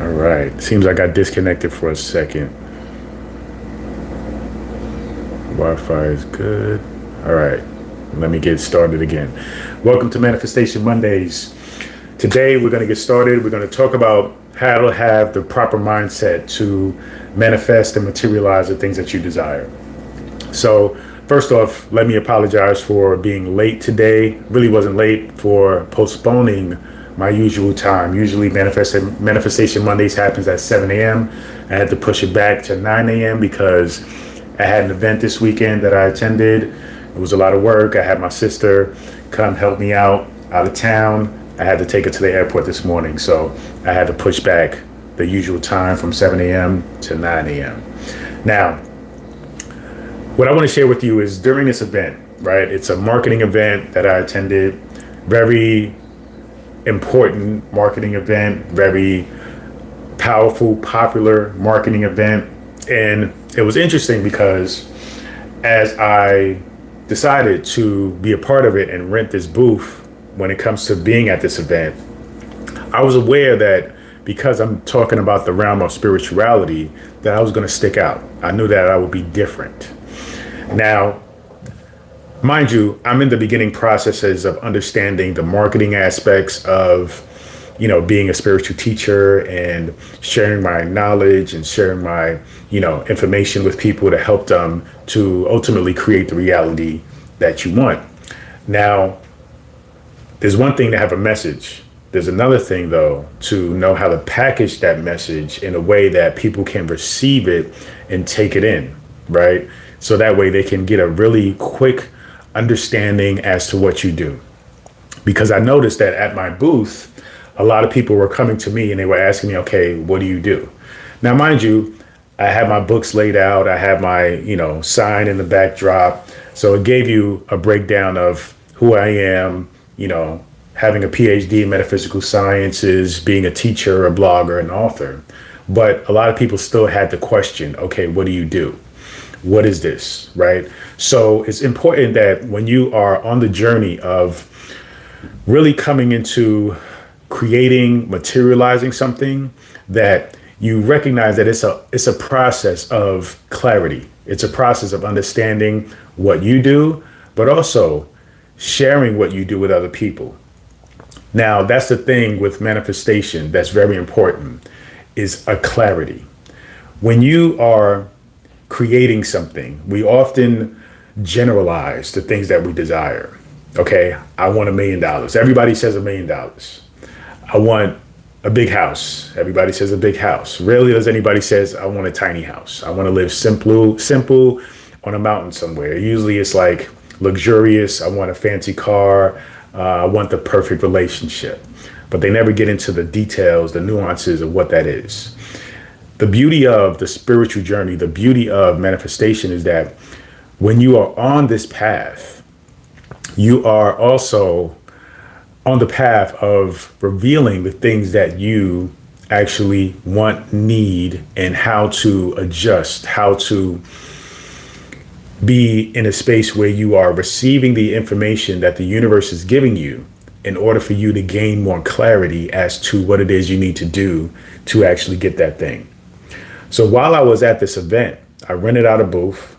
All right. Seems like I disconnected for a second. Wi-Fi is good. All right. Let me get started again. Welcome to Manifestation Mondays. Today we're going to get started. We're going to talk about how to have the proper mindset to manifest and materialize the things that you desire. So first off, let me apologize for being late today. Really wasn't late, for postponing my usual time. Usually Manifestation Mondays happens at 7 a.m. I had to push it back to 9 a.m. because I had an event this weekend that I attended. It was a lot of work. I had my sister come help me out of town. I had to take her to the airport this morning, so I had to push back the usual time from 7 a.m. to 9 a.m. Now, what I want to share with you is during this event, right? It's a marketing event that I attended, very important marketing event, very powerful, popular marketing event. And it was interesting because as I decided to be a part of it and rent this booth when it comes to being at this event, I was aware that because I'm talking about the realm of spirituality, that I was going to stick out. I knew that I would be different. Now, mind you, I'm in the beginning processes of understanding the marketing aspects of, being a spiritual teacher and sharing my knowledge and sharing my, information with people to help them to ultimately create the reality that you want. Now, there's one thing to have a message. There's another thing, though, to know how to package that message in a way that people can receive it and take it in, right? So that way they can get a really quick understanding as to what you do. Because I noticed that at my booth, a lot of people were coming to me and they were asking me, okay, what do you do? Now, mind you, I had my books laid out. I had my, sign in the backdrop. So it gave you a breakdown of who I am, having a PhD in metaphysical sciences, being a teacher, a blogger, an author. But a lot of people still had the question, okay, what do you do? What is this, right? So it's important that when you are on the journey of really coming into creating, materializing something, that you recognize that it's a process of clarity. It's a process of understanding what you do, but also sharing what you do with other people. Now, that's the thing with manifestation that's very important, is a clarity. When you are creating something, we often generalize the things that we desire. Okay, I want $1 million. Everybody says $1 million. I want a big house. Everybody says a big house. Rarely does anybody says, I want a tiny house. I want to live simple on a mountain somewhere. Usually it's like luxurious. I want a fancy car. I want the perfect relationship. But they never get into the details, the nuances of what that is. The beauty of the spiritual journey, the beauty of manifestation is that when you are on this path, you are also on the path of revealing the things that you actually want, need, and how to adjust, how to be in a space where you are receiving the information that the universe is giving you in order for you to gain more clarity as to what it is you need to do to actually get that thing. So while I was at this event, I rented out a booth.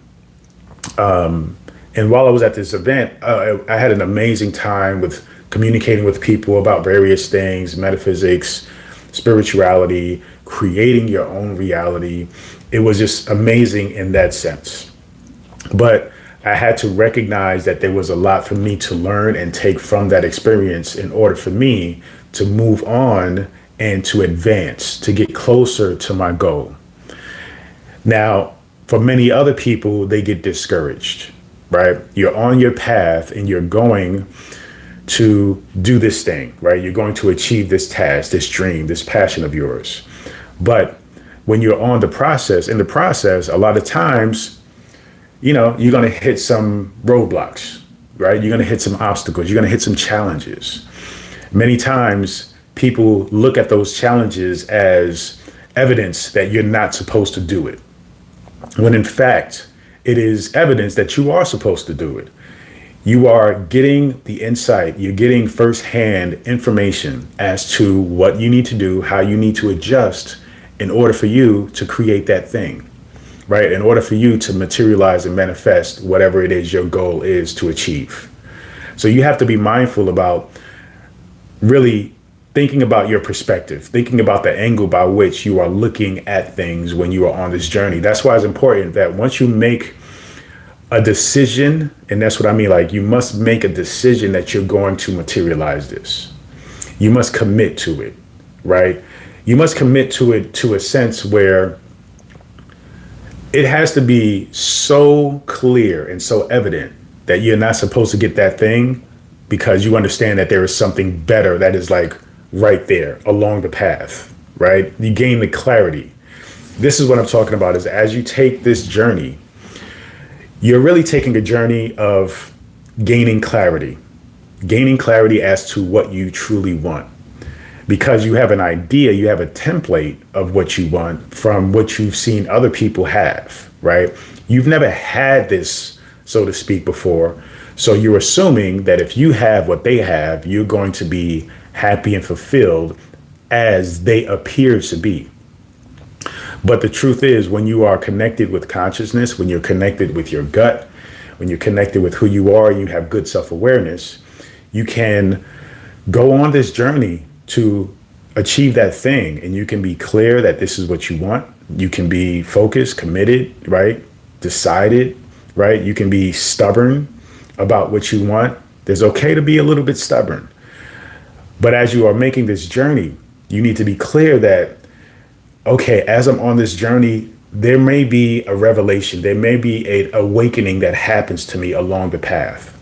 And while I was at this event, I had an amazing time with communicating with people about various things, metaphysics, spirituality, creating your own reality. It was just amazing in that sense. But I had to recognize that there was a lot for me to learn and take from that experience in order for me to move on and to advance, to get closer to my goal. Now, for many other people, they get discouraged, right? You're on your path and you're going to do this thing, right? You're going to achieve this task, this dream, this passion of yours. But when you're on in the process, a lot of times, you're going to hit some roadblocks, right? You're going to hit some obstacles. You're going to hit some challenges. Many times people look at those challenges as evidence that you're not supposed to do it, when in fact, it is evidence that you are supposed to do it. You are getting the insight, you're getting firsthand information as to what you need to do, how you need to adjust in order for you to create that thing, right? In order for you to materialize and manifest whatever it is your goal is to achieve. So you have to be mindful about really thinking about your perspective, thinking about the angle by which you are looking at things when you are on this journey. That's why it's important that once you make a decision, and that's what I mean, like you must make a decision that you're going to materialize this. You must commit to it, right? You must commit to it to a sense where it has to be so clear and so evident that you're not supposed to get that thing because you understand that there is something better that is like right there along the path, right? You gain the clarity. This is what I'm talking about, is as you take this journey, you're really taking a journey of gaining clarity as to what you truly want. Because you have an idea, you have a template of what you want from what you've seen other people have, right? You've never had this, so to speak, before. So you're assuming that if you have what they have, you're going to be happy and fulfilled as they appear to be. But the truth is, when you are connected with consciousness, when you're connected with your gut, when you're connected with who you are, you have good self-awareness, you can go on this journey to achieve that thing. And you can be clear that this is what you want. You can be focused, committed, right? Decided, right? You can be stubborn about what you want. There's okay to be a little bit stubborn. But as you are making this journey, you need to be clear that, okay, as I'm on this journey, there may be a revelation, there may be an awakening that happens to me along the path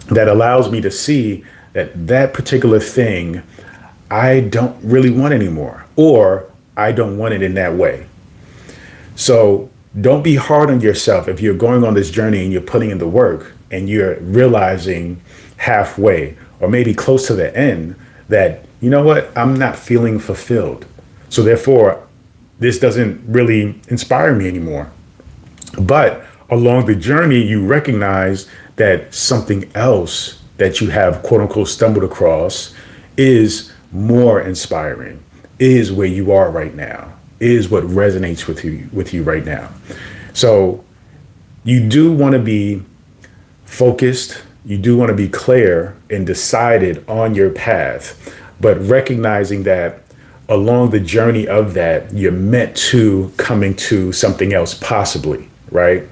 that allows me to see that that particular thing I don't really want anymore, or I don't want it in that way. So don't be hard on yourself if you're going on this journey and you're putting in the work and you're realizing halfway or maybe close to the end that, you know what, I'm not feeling fulfilled. So therefore, this doesn't really inspire me anymore. But along the journey, you recognize that something else that you have, quote unquote, stumbled across is more inspiring, is where you are right now, is what resonates with you right now. So you do want to be focused. You do want to be clear and decided on your path, but recognizing that along the journey of that, you're meant to coming to something else possibly, right?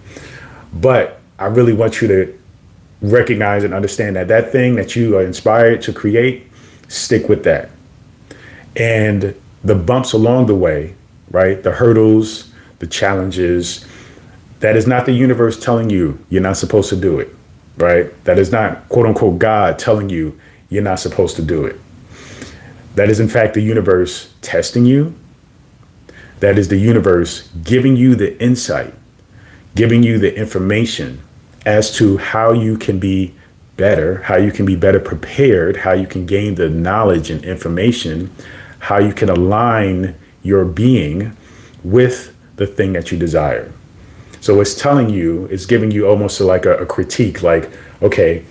But I really want you to recognize and understand that that thing that you are inspired to create, stick with that. And the bumps along the way, right? The hurdles, the challenges, that is not the universe telling you you're not supposed to do it, right? That is not, quote unquote, God telling you you're not supposed to do it. That is, in fact, the universe testing you. That is the universe giving you the insight, giving you the information as to how you can be better, how you can be better prepared, how you can gain the knowledge and information, how you can align your being with the thing that you desire. So it's telling you, it's giving you almost like a critique, like, okay,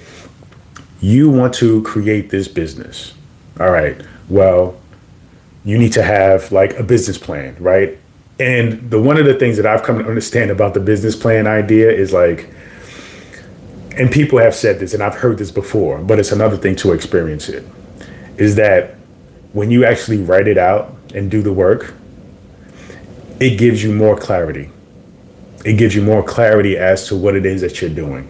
you want to create this business. All right. Well, you need to have like a business plan, right? And one of the things that I've come to understand about the business plan idea is like, and people have said this and I've heard this before, but it's another thing to experience it, is that when you actually write it out and do the work, it gives you more clarity. It gives you more clarity as to what it is that you're doing.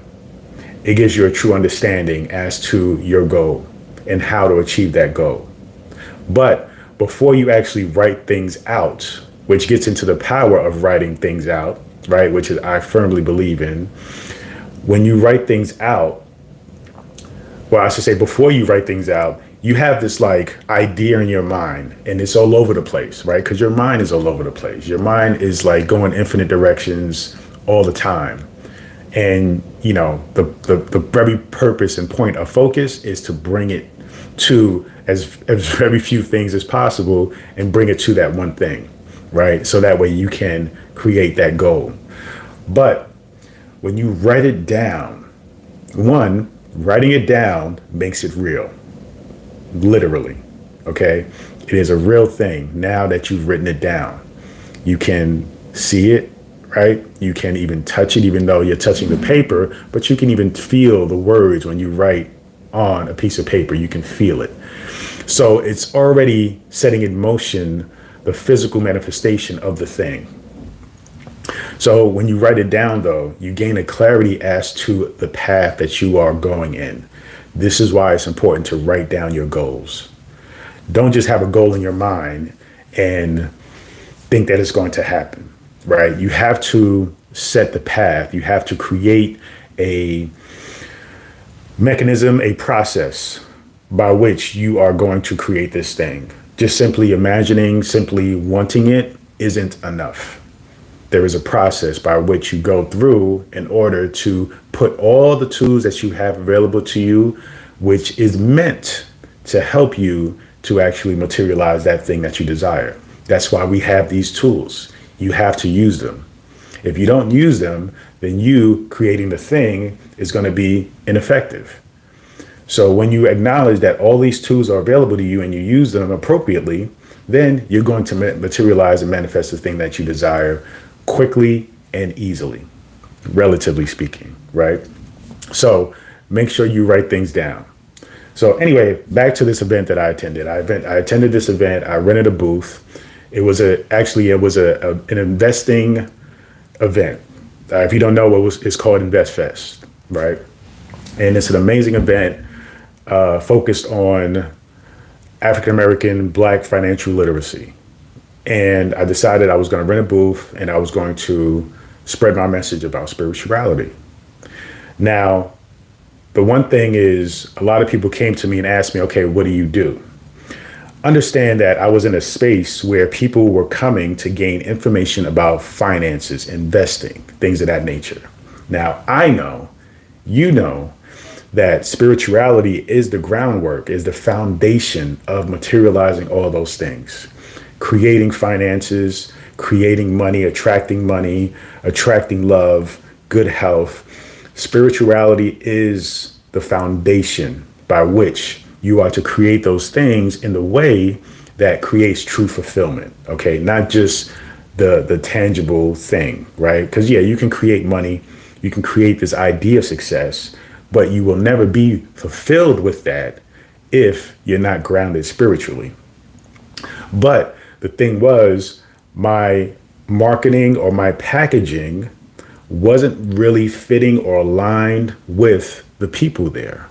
It gives you a true understanding as to your goal and how to achieve that goal. But before you actually write things out, which gets into the power of writing things out, right, which is I firmly believe in, when you write things out, well, I should say before you write things out, you have this like idea in your mind and it's all over the place, right? Because your mind is all over the place. Your mind is like going infinite directions all the time. And, you know, the very purpose and point of focus is to bring it to as very few things as possible and bring it to that one thing, right? So that way you can create that goal. But when you write it down, One, writing it down makes it real, literally. Okay. It is a real thing now that you've written it down. You can see it, right? You can even touch it, even though you're touching the paper, but you can even feel the words when you write on a piece of paper. You can feel it. So it's already setting in motion the physical manifestation of the thing. So when you write it down, though, you gain a clarity as to the path that you are going in. This is why it's important to write down your goals. Don't just have a goal in your mind and think that it's going to happen, right? You have to set the path. You have to create a mechanism, a process by which you are going to create this thing. Just simply imagining, simply wanting it isn't enough. There is a process by which you go through in order to put all the tools that you have available to you, which is meant to help you to actually materialize that thing that you desire. That's why we have these tools. You have to use them. If you don't use them, then you creating the thing is going to be ineffective. So when you acknowledge that all these tools are available to you and you use them appropriately, then you're going to materialize and manifest the thing that you desire quickly and easily, relatively speaking, right? So make sure you write things down. So anyway, back to this event that I attended. I attended this event. I rented a booth. It was an investing event. If you don't know, it's called Invest Fest, right? And it's an amazing event focused on African American Black financial literacy. And I decided I was going to rent a booth and I was going to spread my message about spirituality. Now, the one thing is, a lot of people came to me and asked me, okay, what do you do? Understand that I was in a space where people were coming to gain information about finances, investing, things of that nature. Now, I know, you know, that spirituality is the groundwork, is the foundation of materializing all those things. Creating finances, creating money, attracting love, good health. Spirituality is the foundation by which you are to create those things in the way that creates true fulfillment. Okay, not just the tangible thing, right? Because yeah, you can create money, you can create this idea of success, but you will never be fulfilled with that if you're not grounded spiritually. But the thing was, my marketing or my packaging wasn't really fitting or aligned with the people there.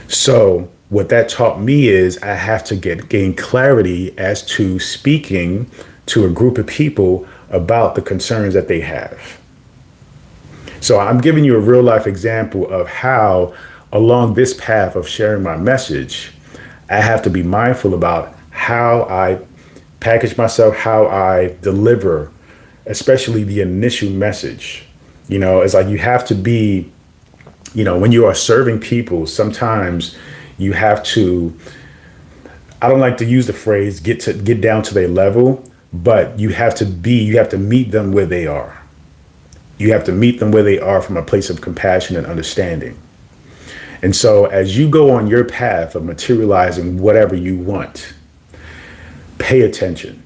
So what that taught me is I have to gain clarity as to speaking to a group of people about the concerns that they have. So I'm giving you a real life example of how along this path of sharing my message, I have to be mindful about how I package myself, how I deliver, especially the initial message. You know, it's like you have to be, you know, when you are serving people, sometimes you have to, I don't like to use the phrase get down to their level, but you have to meet them where they are. You have to meet them where they are from a place of compassion and understanding. And so as you go on your path of materializing whatever you want, pay attention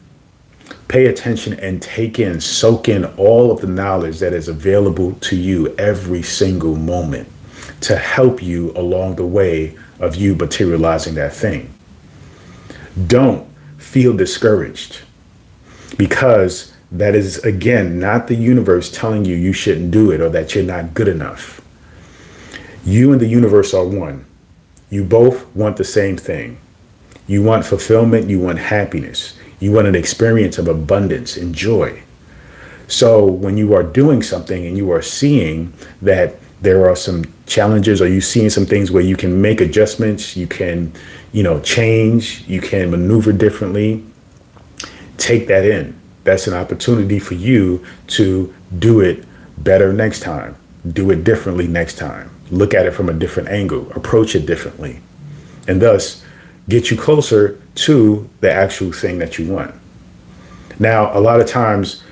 and soak in all of the knowledge that is available to you every single moment to help you along the way of you materializing that thing. Don't feel discouraged, because that is, again, not the universe telling you shouldn't do it or that you're not good enough. You and the universe are one. You both want the same thing. You want fulfillment, you want happiness, you want an experience of abundance and joy. So when you are doing something and you are seeing that there are some challenges, or you seeing some things where you can make adjustments, you can, change, you can maneuver differently, take that in. That's an opportunity for you to do it better next time, do it differently next time, look at it from a different angle, approach it differently, and thus get you closer to the actual thing that you want. Now, a lot of times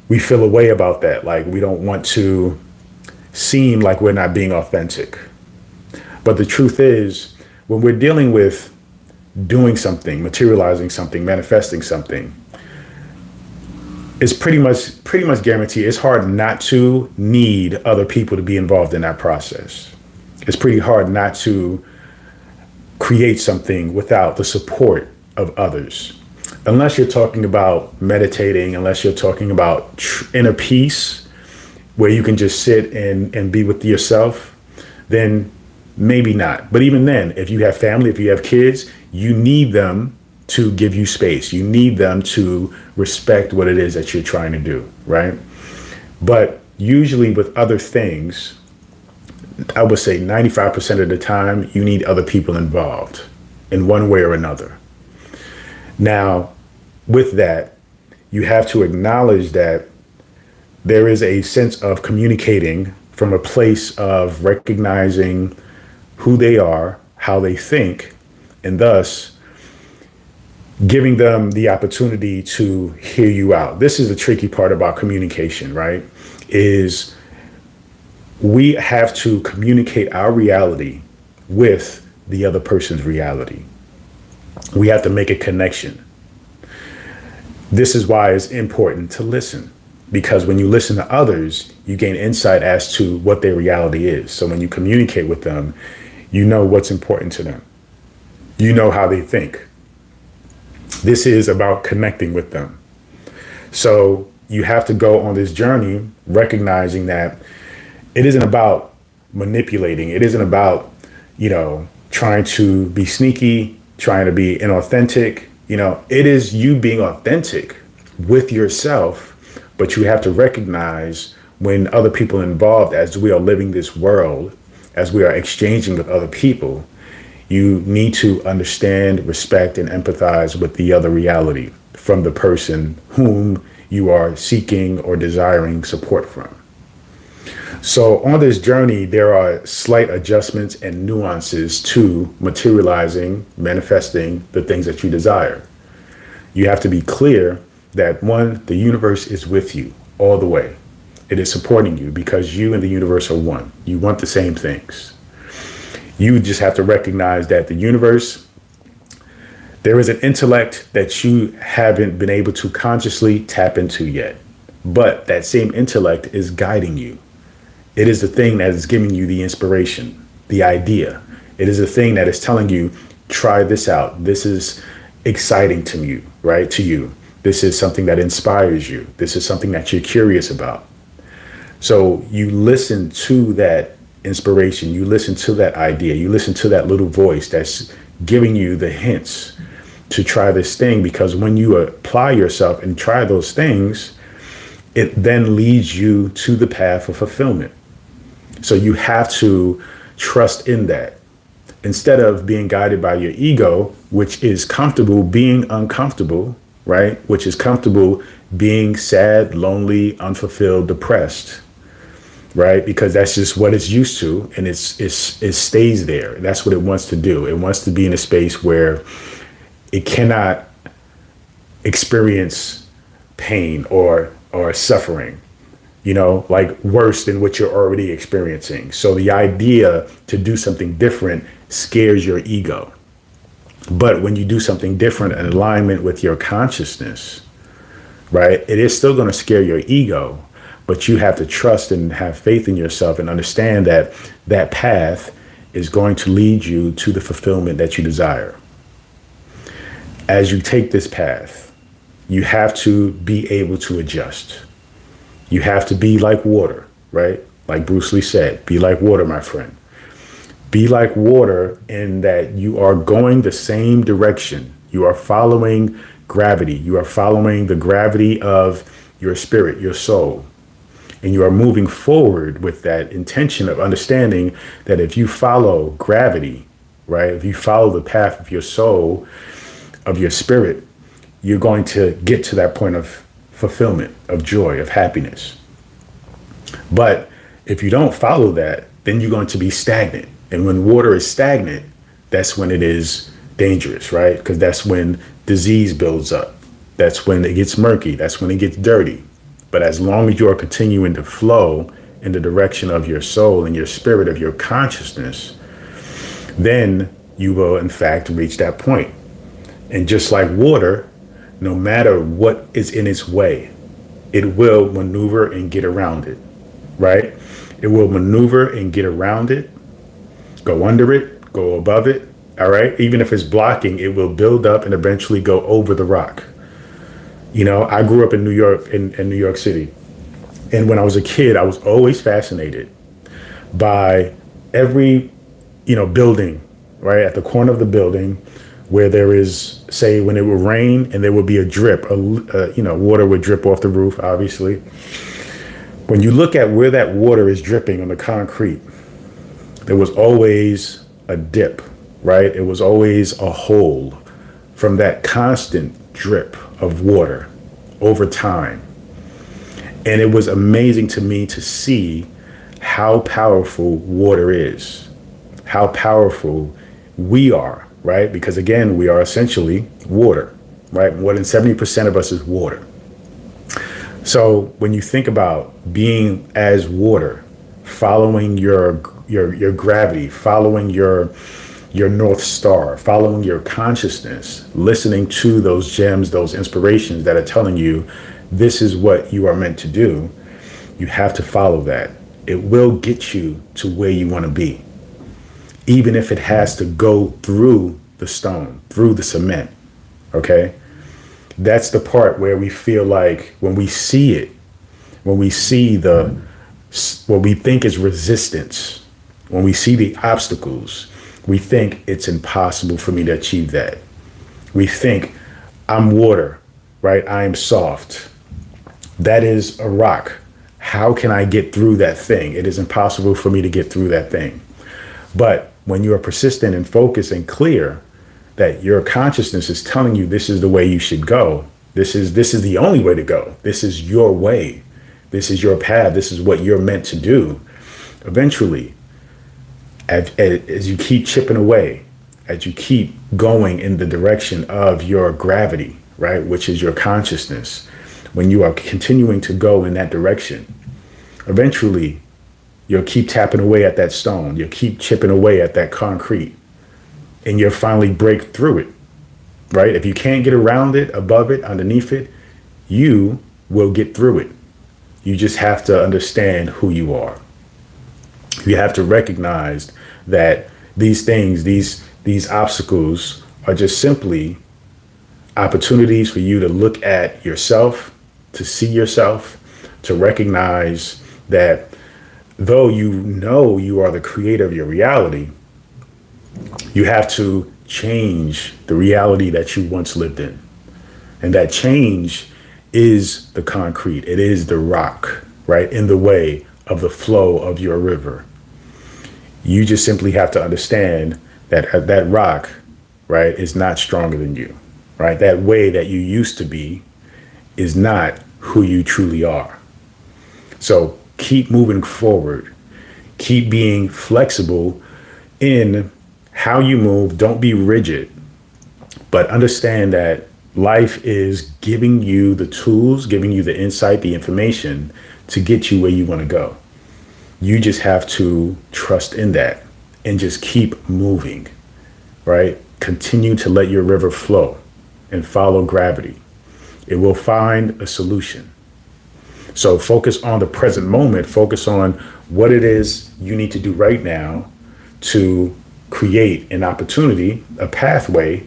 we feel a way about that. Like we don't want to seem like we're not being authentic. But the truth is, when we're dealing with doing something, materializing something, manifesting something, it's pretty much guaranteed. It's hard not to need other people to be involved in that process. It's pretty hard not to create something without the support of others. Unless you're talking about meditating, unless you're talking about inner peace, where you can just sit and be with yourself, then maybe not. But even then, if you have family, if you have kids, you need them to give you space. You need them to respect what it is that you're trying to do, right? But usually with other things, I would say 95% of the time, you need other people involved in one way or another. Now, with that, you have to acknowledge that there is a sense of communicating from a place of recognizing who they are, how they think, and thus giving them the opportunity to hear you out. This is the tricky part about communication, right? Is we have to communicate our reality with the other person's reality. We have to make a connection. This is why it's important to listen, because when you listen to others, you gain insight as to what their reality is. So when you communicate with them, you know what's important to them. You know how they think. This is about connecting with them. So you have to go on this journey recognizing that it isn't about manipulating. It isn't about, trying to be sneaky, trying to be inauthentic. It is you being authentic with yourself, but you have to recognize when other people are involved, as we are living this world, as we are exchanging with other people, you need to understand, respect, and empathize with the other reality from the person whom you are seeking or desiring support from. So on this journey, there are slight adjustments and nuances to materializing, manifesting the things that you desire. You have to be clear that one, the universe is with you all the way. It is supporting you because you and the universe are one. You want the same things. You just have to recognize that the universe, there is an intellect that you haven't been able to consciously tap into yet. But that same intellect is guiding you. It is the thing that is giving you the inspiration, the idea. It is the thing that is telling you, try this out. This is exciting to you, right? To you. This is something that inspires you. This is something that you're curious about. So you listen to that inspiration. You listen to that idea. You listen to that little voice that's giving you the hints to try this thing, because when you apply yourself and try those things, it then leads you to the path of fulfillment. So you have to trust in that instead of being guided by your ego, which is comfortable being uncomfortable, right? Which is comfortable being sad, lonely, unfulfilled, depressed, right? Because that's just what it's used to, and it stays there. That's what it wants to do. It wants to be in a space where it cannot experience pain or suffering, like worse than what you're already experiencing. So the idea to do something different scares your ego. But when you do something different in alignment with your consciousness, right, it is still going to scare your ego, but you have to trust and have faith in yourself and understand that that path is going to lead you to the fulfillment that you desire. As you take this path, you have to be able to adjust. You have to be like water, right? Like Bruce Lee said, be like water, my friend. Be like water in that you are going the same direction. You are following gravity. You are following the gravity of your spirit, your soul. And you are moving forward with that intention of understanding that if you follow gravity, right? If you follow the path of your soul, of your spirit, you're going to get to that point of fulfillment, of joy, of happiness. But if you don't follow that, then you're going to be stagnant. And when water is stagnant, that's when it is dangerous, right? Because that's when disease builds up. That's when it gets murky. That's when it gets dirty. But as long as you are continuing to flow in the direction of your soul and your spirit, of your consciousness, then you will in fact reach that point. And just like water, no matter what is in its way, it will maneuver and get around it, right? It will maneuver and get around it, go under it, go above it, all right? Even if it's blocking, it will build up and eventually go over the rock. You know, I grew up in New York, in New York City. And when I was a kid, I was always fascinated by every, building, right? At the corner of the building where there is, say, when it would rain and there would be a drip, water would drip off the roof, obviously. When you look at where that water is dripping on the concrete, there was always a dip, right? It was always a hole from that constant drip of water over time. And it was amazing to me to see how powerful water is, how powerful we are, right? Because again, we are essentially water, right? More than 70% of us is water. So when you think about being as water, following your gravity, following your North Star, following your consciousness, listening to those gems, those inspirations that are telling you this is what you are meant to do, you have to follow that. It will get you to where you want to be, even if it has to go through the stone, through the cement, okay? That's the part where we feel like when we see it, when we see what we think is resistance, when we see the obstacles, we think it's impossible for me to achieve that. We think I'm water, right? I am soft. That is a rock. How can I get through that thing? It is impossible for me to get through that thing. But when you are persistent and focused and clear that your consciousness is telling you this is the way you should go, this is the only way to go, this is your way, this is your path, this is what you're meant to do, eventually, as you keep chipping away, as you keep going in the direction of your gravity, right, which is your consciousness, when you are continuing to go in that direction, eventually you'll keep tapping away at that stone, you'll keep chipping away at that concrete, and you'll finally break through it, right? If you can't get around it, above it, underneath it, you will get through it. You just have to understand who you are. You have to recognize that these things, these obstacles are just simply opportunities for you to look at yourself, to see yourself, to recognize that though you know you are the creator of your reality, you have to change the reality that you once lived in. And that change is the concrete. It is the rock, right, in the way of the flow of your river. You just simply have to understand that that rock, right, is not stronger than you, right? That way that you used to be is not who you truly are. So keep moving forward. Keep being flexible in how you move. Don't be rigid, but understand that life is giving you the tools, giving you the insight, the information to get you where you want to go. You just have to trust in that and just keep moving, right? Continue to let your river flow and follow gravity. It will find a solution. So focus on the present moment. Focus on what it is you need to do right now to create an opportunity, a pathway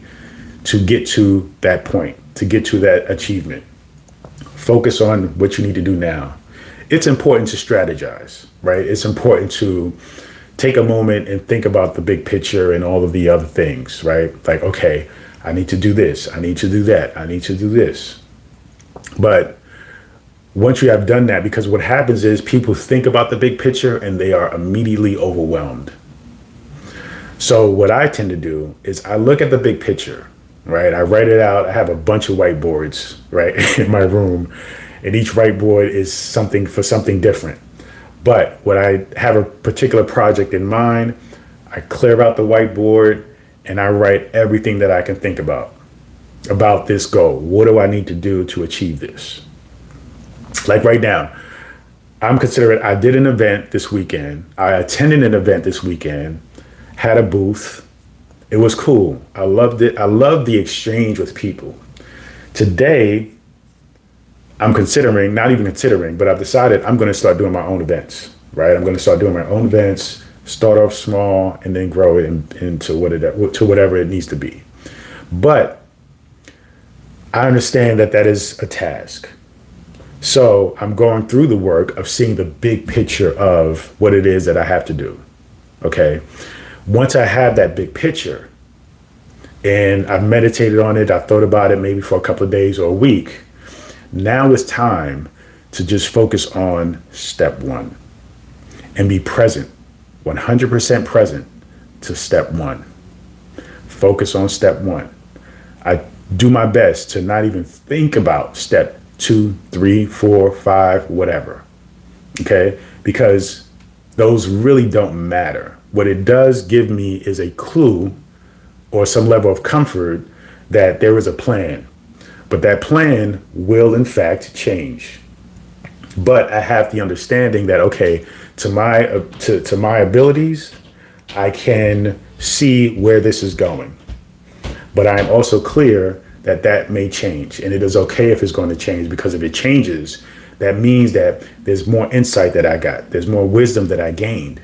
to get to that point, to get to that achievement. Focus on what you need to do now. It's important to strategize, right? It's important to take a moment and think about the big picture and all of the other things, right? Like, okay, I need to do this. I need to do that. I need to do this. But once you have done that, because what happens is people think about the big picture and they are immediately overwhelmed. So what I tend to do is I look at the big picture, right? I write it out. I have a bunch of whiteboards, right, in my room, and each whiteboard is something different. But when I have a particular project in mind, I clear out the whiteboard and I write everything that I can think about this goal. What do I need to do to achieve this? Like right now, I'm considering, I did an event this weekend. I attended an event this weekend, had a booth. It was cool. I loved it. I loved the exchange with people. Today, I'm considering, not even considering, but I've decided I'm going to start doing my own events, right? I'm going to start doing my own events, start off small, and then grow it into whatever it needs to be. But I understand that that is a task. So I'm going through the work of seeing the big picture of what it is that I have to do. Okay. Once I have that big picture and I've meditated on it, I've thought about it maybe for a couple of days or a week. Now it's time to just focus on step one and be present, 100% present to step one. Focus on step one. I do my best to not even think about step 2, 3, 4, 5, whatever. Okay? Because those really don't matter. What it does give me is a clue or some level of comfort that there is a plan. But that plan will in fact change. But I have the understanding that, okay, to my abilities, I can see where this is going. But I'm also clear that that may change, and it is okay if it's going to change, because if it changes, that means that there's more insight that I got. There's more wisdom that I gained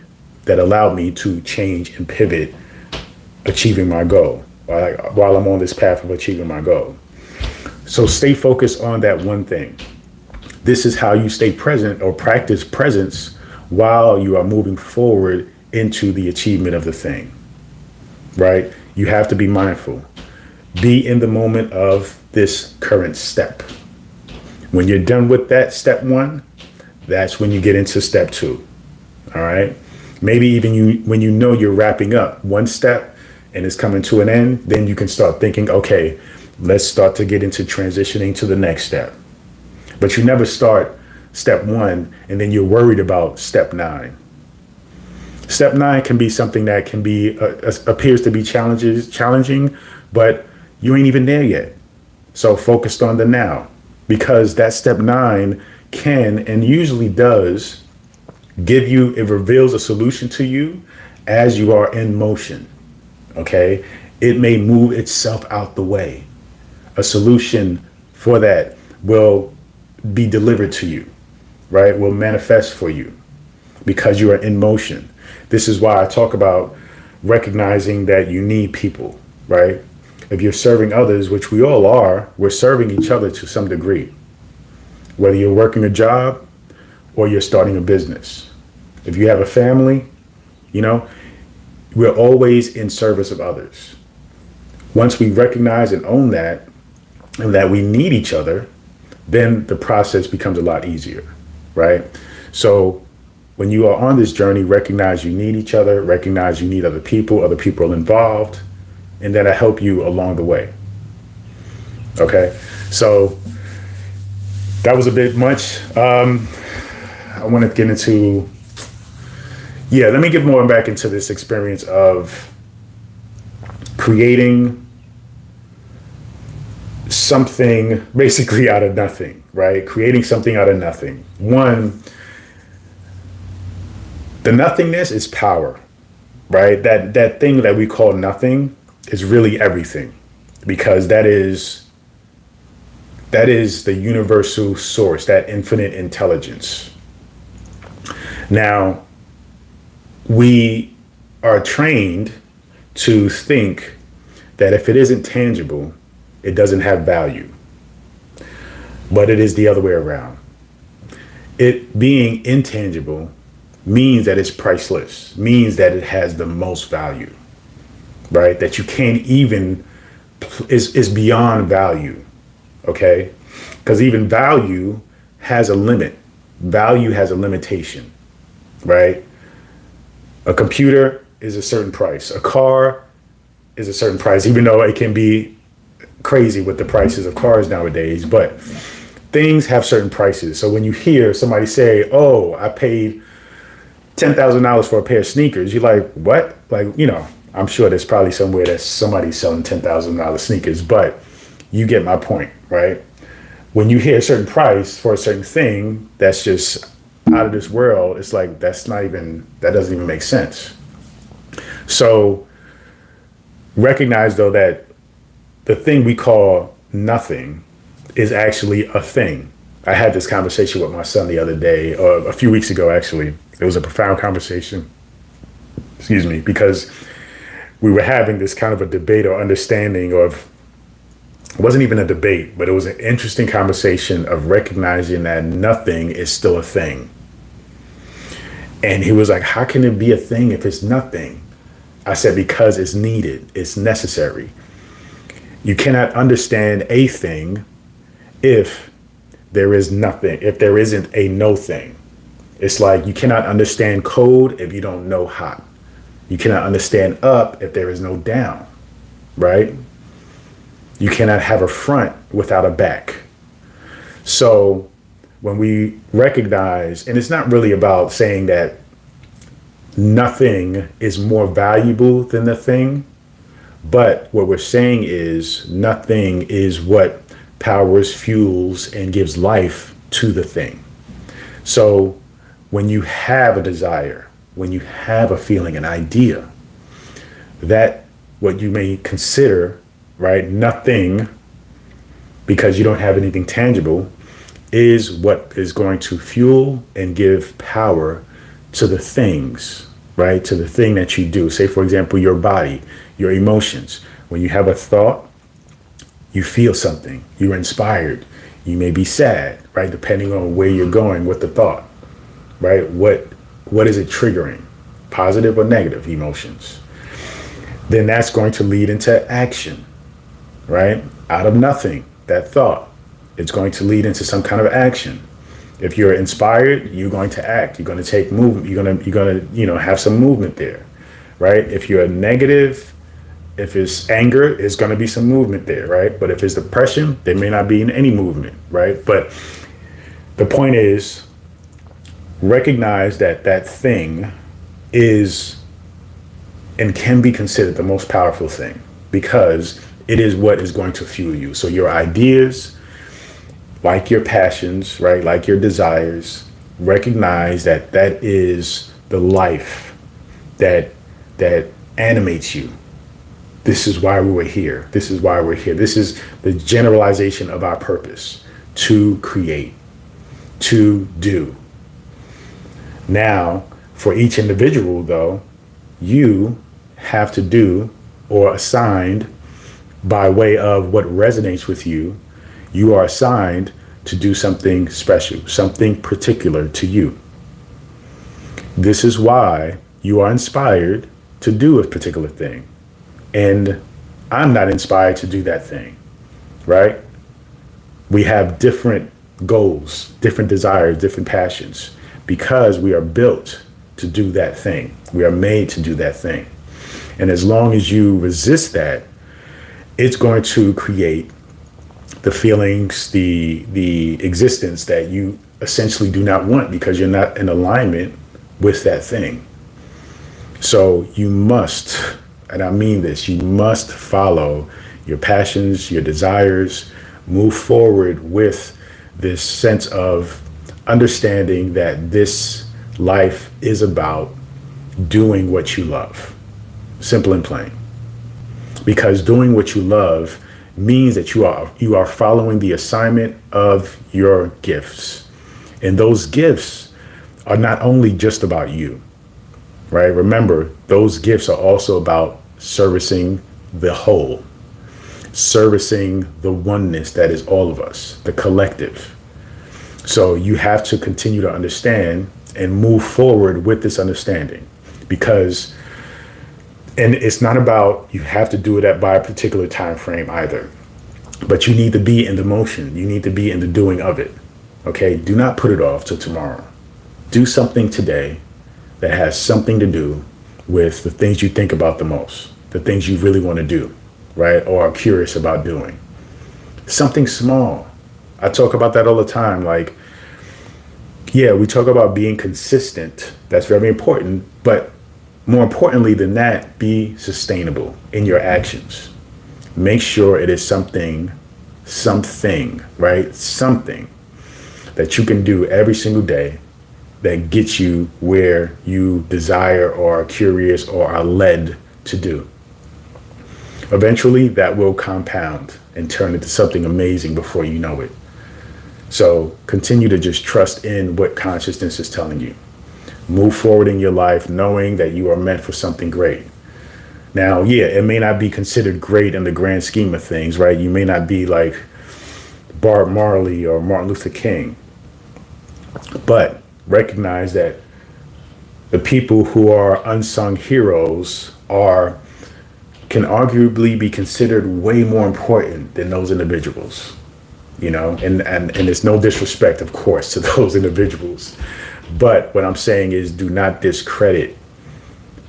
that allowed me to change and pivot, achieving my goal while I'm on this path of achieving my goal. So stay focused on that one thing. This is how you stay present or practice presence while you are moving forward into the achievement of the thing, right? You have to be mindful. Be in the moment of this current step. When you're done with that step one, that's when you get into step two. All right. Maybe even when you know you're wrapping up one step and it's coming to an end, then you can start thinking, okay, let's start to get into transitioning to the next step. But you never start step one and then you're worried about step 9. Step 9 can be something that can be appears to be challenging, but you ain't even there yet. So focused on the now, because that step 9 can and usually does give you, it reveals a solution to you as you are in motion. Okay. It may move itself out the way. A solution for that will be delivered to you, right? Will manifest for you because you are in motion. This is why I talk about recognizing that you need people, right? If you're serving others, which we all are, we're serving each other to some degree. Whether you're working a job or you're starting a business. If you have a family, we're always in service of others. Once we recognize and own that, and that we need each other, then the process becomes a lot easier, right? So when you are on this journey, recognize you need each other, recognize you need other people are involved, and then I help you along the way. Okay, so that was a bit much. I want to get into, let me get more back into this experience of creating something basically out of nothing, right? Creating something out of nothing. One, the nothingness is power, right? That thing that we call nothing is really everything, because that is the universal source, that infinite intelligence. Now, we are trained to think that if it isn't tangible, it doesn't have value. But it is the other way around. It being intangible means that it's priceless, means that it has the most value, right? That you can't even, is beyond value, okay? Because even value has a limit. Value has a limitation, right? A computer is a certain price. A car is a certain price, even though it can be crazy with the prices of cars nowadays, but things have certain prices. So when you hear somebody say, oh, I paid $10,000 for a pair of sneakers, you're like, what? Like, I'm sure there's probably somewhere that somebody's selling $10,000 sneakers, but you get my point, right? When you hear a certain price for a certain thing, that's just out of this world, it's like that doesn't even make sense. So recognize though that the thing we call nothing is actually a thing. I had this conversation with my son the other day, or a few weeks ago actually. It was a profound conversation, excuse me, because we were having this kind of a debate or understanding of, it wasn't even a debate, but it was an interesting conversation of recognizing that nothing is still a thing. And he was like, how can it be a thing if it's nothing? I said, because it's needed, it's necessary. You cannot understand a thing if there is nothing, if there isn't a no thing. It's like you cannot understand cold if you don't know hot. You cannot understand up if there is no down, right? You cannot have a front without a back. So when we recognize, and it's not really about saying that nothing is more valuable than the thing, but what we're saying is nothing is what powers, fuels, and gives life to the thing. So when you have a desire, when you have a feeling, an idea, that what you may consider, right, nothing, because you don't have anything tangible, is what is going to fuel and give power to the things, right, to the thing that you do. Say, for example, your body, your emotions. When you have a thought, you feel something, you're inspired, you may be sad, right, depending on where you're going with the thought, right? What is it triggering, positive or negative emotions? Then that's going to lead into action, right? Out of nothing, that thought, it's going to lead into some kind of action. If you're inspired, you're going to act, you're going to take movement, you're going to have some movement there, right? If you're negative, if it's anger, it's going to be some movement there, right? But if it's depression, there may not be any movement, right? But the point is, recognize that that thing is and can be considered the most powerful thing, because it is what is going to fuel you. So your ideas, like your passions, right, like your desires, recognize that that is the life that animates you. This is why we were here. This is why we're here. This is the generalization of our purpose: to create, to do. Now, for each individual, though, you have to do, or assigned by way of what resonates with you, you are assigned to do something special, something particular to you. This is why you are inspired to do a particular thing. And I'm not inspired to do that thing, right? We have different goals, different desires, different passions, because we are built to do that thing. We are made to do that thing. And as long as you resist that, it's going to create the feelings, the existence that you essentially do not want, because you're not in alignment with that thing. So you must, and I mean this, you must follow your passions, your desires, move forward with this sense of understanding that this life is about doing what you love. Simple and plain. Because doing what you love means that you are following the assignment of your gifts. And those gifts are not only just about you, right? Remember, those gifts are also about servicing the whole, servicing the oneness that is all of us, the collective. So you have to continue to understand and move forward with this understanding, because, and it's not about you have to do it by a particular time frame either, but you need to be in the motion. You need to be in the doing of it. Okay. Do not put it off till tomorrow. Do something today that has something to do with the things you think about the most, the things you really want to do, right? Or are curious about doing. Something small. I talk about that all the time. Like, yeah, we talk about being consistent. That's very important. But more importantly than that, be sustainable in your actions. Make sure it is something, right? Something that you can do every single day that gets you where you desire or are curious or are led to do. Eventually, that will compound and turn into something amazing before you know it. So continue to just trust in what consciousness is telling you. Move forward in your life knowing that you are meant for something great. Now, yeah, it may not be considered great in the grand scheme of things, right? You may not be like Bob Marley or Martin Luther King, but recognize that the people who are unsung heroes can arguably be considered way more important than those individuals, and it's no disrespect, of course, to those individuals. But what I'm saying is, do not discredit,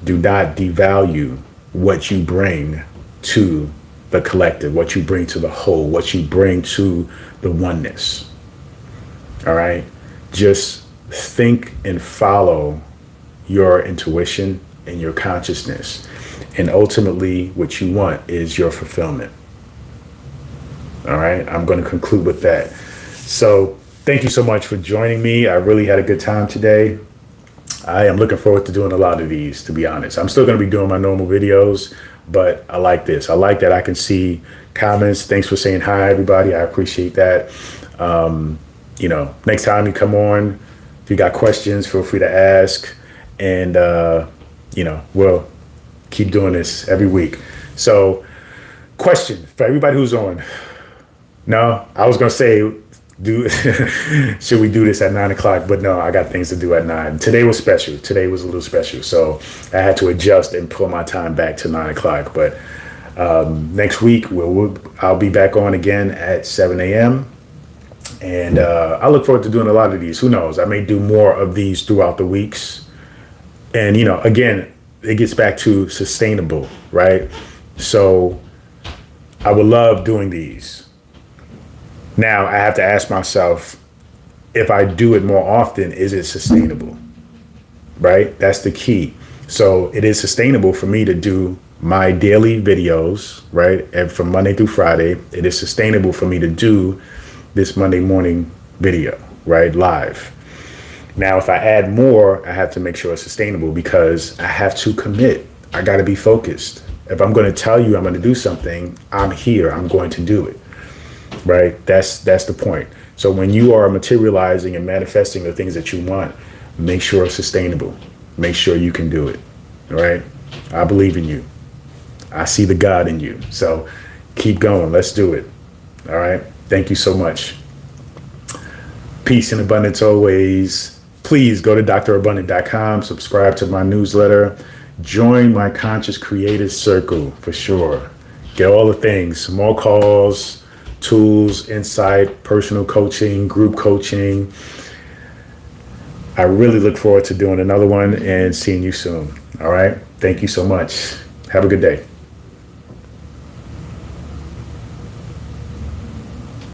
do not devalue what you bring to the collective, what you bring to the whole, what you bring to the oneness. All right. Just think and follow your intuition and your consciousness. And ultimately, what you want is your fulfillment. All right. I'm going to conclude with that. So thank you so much for joining me. I really had a good time today. I am looking forward to doing a lot of these, to be honest. I'm still going to be doing my normal videos, but I like this. I like that I can see comments. Thanks for saying hi, everybody. I appreciate that. Next time you come on, if you got questions, feel free to ask. And, we'll keep doing this every week. So, question for everybody who's on. No, I was going to say, should we do this at 9 o'clock? But no, I got things to do at 9. Today was special. Today was a little special. So I had to adjust and pull my time back to 9 o'clock. But next week, I'll be back on again at 7 a.m. And I look forward to doing a lot of these. Who knows? I may do more of these throughout the weeks. And, again, it gets back to sustainable, right? So I would love doing these. Now I have to ask myself, if I do it more often, is it sustainable? Right? That's the key. So it is sustainable for me to do my daily videos, right? And from Monday through Friday, it is sustainable for me to do this Monday morning video, right? Live. Now, if I add more, I have to make sure it's sustainable because I have to commit. I got to be focused. If I'm going to tell you I'm going to do something, I'm here. I'm going to do it. Right? That's the point. So when you are materializing and manifesting the things that you want, make sure it's sustainable. Make sure you can do it. All right? I believe in you. I see the God in you. So keep going. Let's do it. All right? Thank you so much. Peace and abundance always. Please go to drabundant.com, subscribe to my newsletter, join my Conscious Creators Circle for sure. Get all the things, more calls, tools, insight, personal coaching, group coaching. I really look forward to doing another one and seeing you soon. All right. Thank you so much. Have a good day.